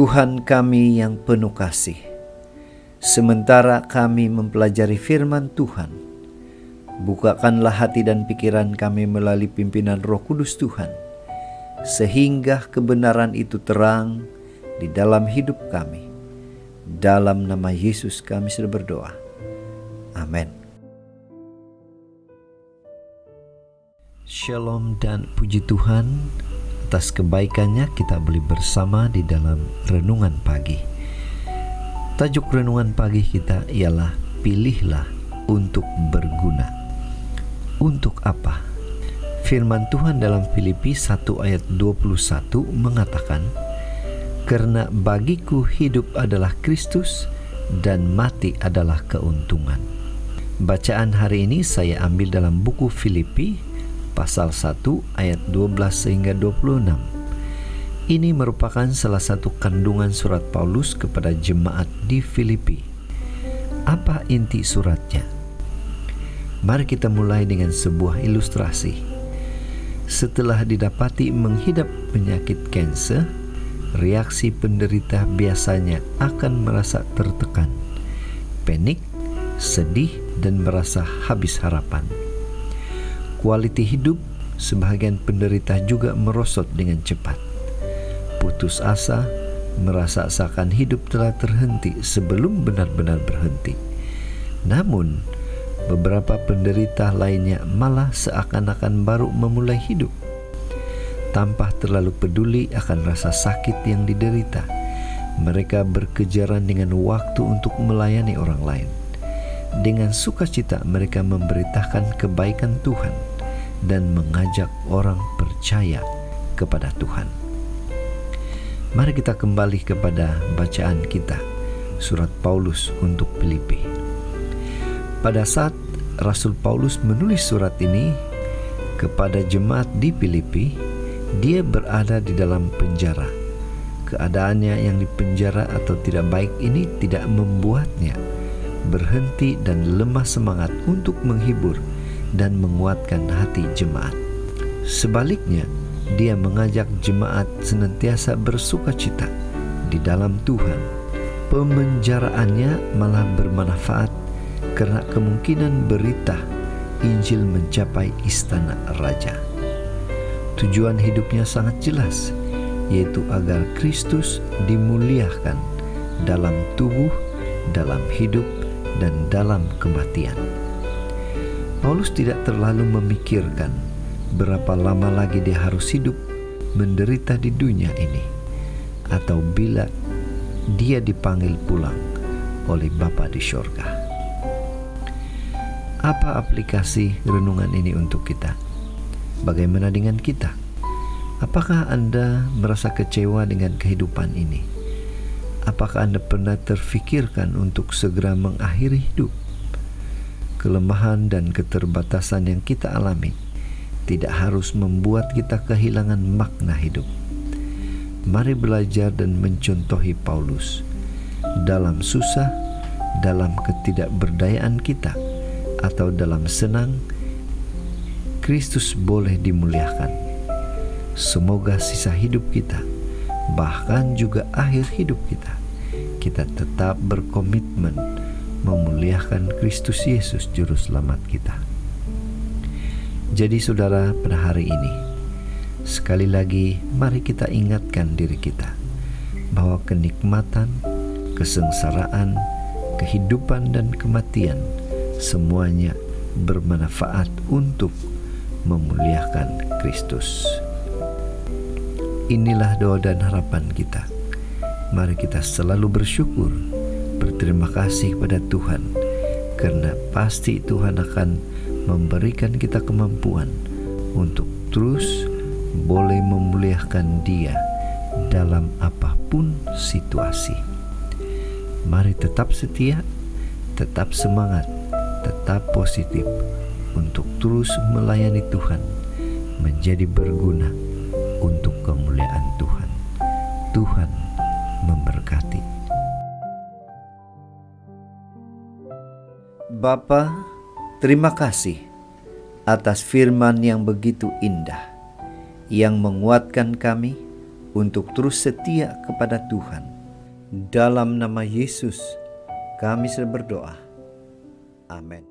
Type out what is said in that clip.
Tuhan kami yang penuh kasih, sementara kami mempelajari firman Tuhan, bukakanlah hati dan pikiran kami melalui pimpinan Roh Kudus Tuhan, sehingga kebenaran itu terang di dalam hidup kami. Dalam nama Yesus kami sudah berdoa. Amin. Shalom dan puji Tuhan. Atas kebaikannya kita boleh bersama di dalam renungan pagi. Tajuk renungan pagi kita ialah pilihlah untuk berguna. Untuk apa? Firman Tuhan dalam Filipi 1 ayat 21 mengatakan, karena bagiku hidup adalah Kristus dan mati adalah keuntungan. Bacaan hari ini saya ambil dalam buku Filipi pasal 1 ayat 12 sehingga 26. Ini merupakan salah satu kandungan surat Paulus kepada jemaat di Filipi. Apa inti suratnya? Mari kita mulai dengan sebuah ilustrasi. Setelah didapati menghidap penyakit kanser, reaksi penderita biasanya akan merasa tertekan, panik, sedih, dan merasa habis harapan. Kualiti hidup sebagian penderita juga merosot dengan cepat. Putus asa, merasa seakan hidup telah terhenti sebelum benar-benar berhenti. Namun, beberapa penderita lainnya malah seakan-akan baru memulai hidup. Tanpa terlalu peduli akan rasa sakit yang diderita, mereka berkejaran dengan waktu untuk melayani orang lain. Dengan sukacita mereka memberitakan kebaikan Tuhan dan mengajak orang percaya kepada Tuhan. Mari kita kembali kepada bacaan kita, surat Paulus untuk Filipi. Pada saat Rasul Paulus menulis surat ini kepada jemaat di Filipi, dia berada di dalam penjara. Keadaannya yang di penjara atau tidak baik ini tidak membuatnya berhenti dan lemah semangat untuk menghibur dan menguatkan hati jemaat. Sebaliknya, dia mengajak jemaat senantiasa bersukacita di dalam Tuhan. Pemenjaraannya malah bermanfaat karena kemungkinan berita Injil mencapai istana raja. Tujuan hidupnya sangat jelas, yaitu agar Kristus dimuliakan dalam tubuh, dalam hidup, dan dalam kematian. Paulus tidak terlalu memikirkan berapa lama lagi dia harus hidup menderita di dunia ini, atau bila dia dipanggil pulang oleh Bapa di sorga. Apa aplikasi renungan ini untuk kita? Bagaimana dengan kita? Apakah Anda merasa kecewa dengan kehidupan ini? Apakah Anda pernah terfikirkan untuk segera mengakhiri hidup? Kelemahan dan keterbatasan yang kita alami tidak harus membuat kita kehilangan makna hidup. Mari belajar dan mencontohi Paulus. Dalam susah, dalam ketidakberdayaan kita, atau dalam senang, Kristus boleh dimuliakan. Semoga sisa hidup kita, bahkan juga akhir hidup kita tetap berkomitmen memuliakan Kristus Yesus Juru Selamat kita. Jadi saudara, pada hari ini, sekali lagi mari kita ingatkan diri kita bahwa kenikmatan, kesengsaraan, kehidupan, dan kematian semuanya bermanfaat untuk memuliakan Kristus. Inilah doa dan harapan kita. Mari kita selalu bersyukur, berterima kasih kepada Tuhan, karena pasti Tuhan akan memberikan kita kemampuan untuk terus boleh memuliakan Dia dalam apapun situasi. Mari tetap setia, tetap semangat, tetap positif untuk terus melayani Tuhan, menjadi berguna untuk kemuliaan Tuhan. Tuhan memberkati. Bapa, terima kasih atas firman yang begitu indah, yang menguatkan kami untuk terus setia kepada Tuhan Dalam nama Yesus kami sudah berdoa. Amin.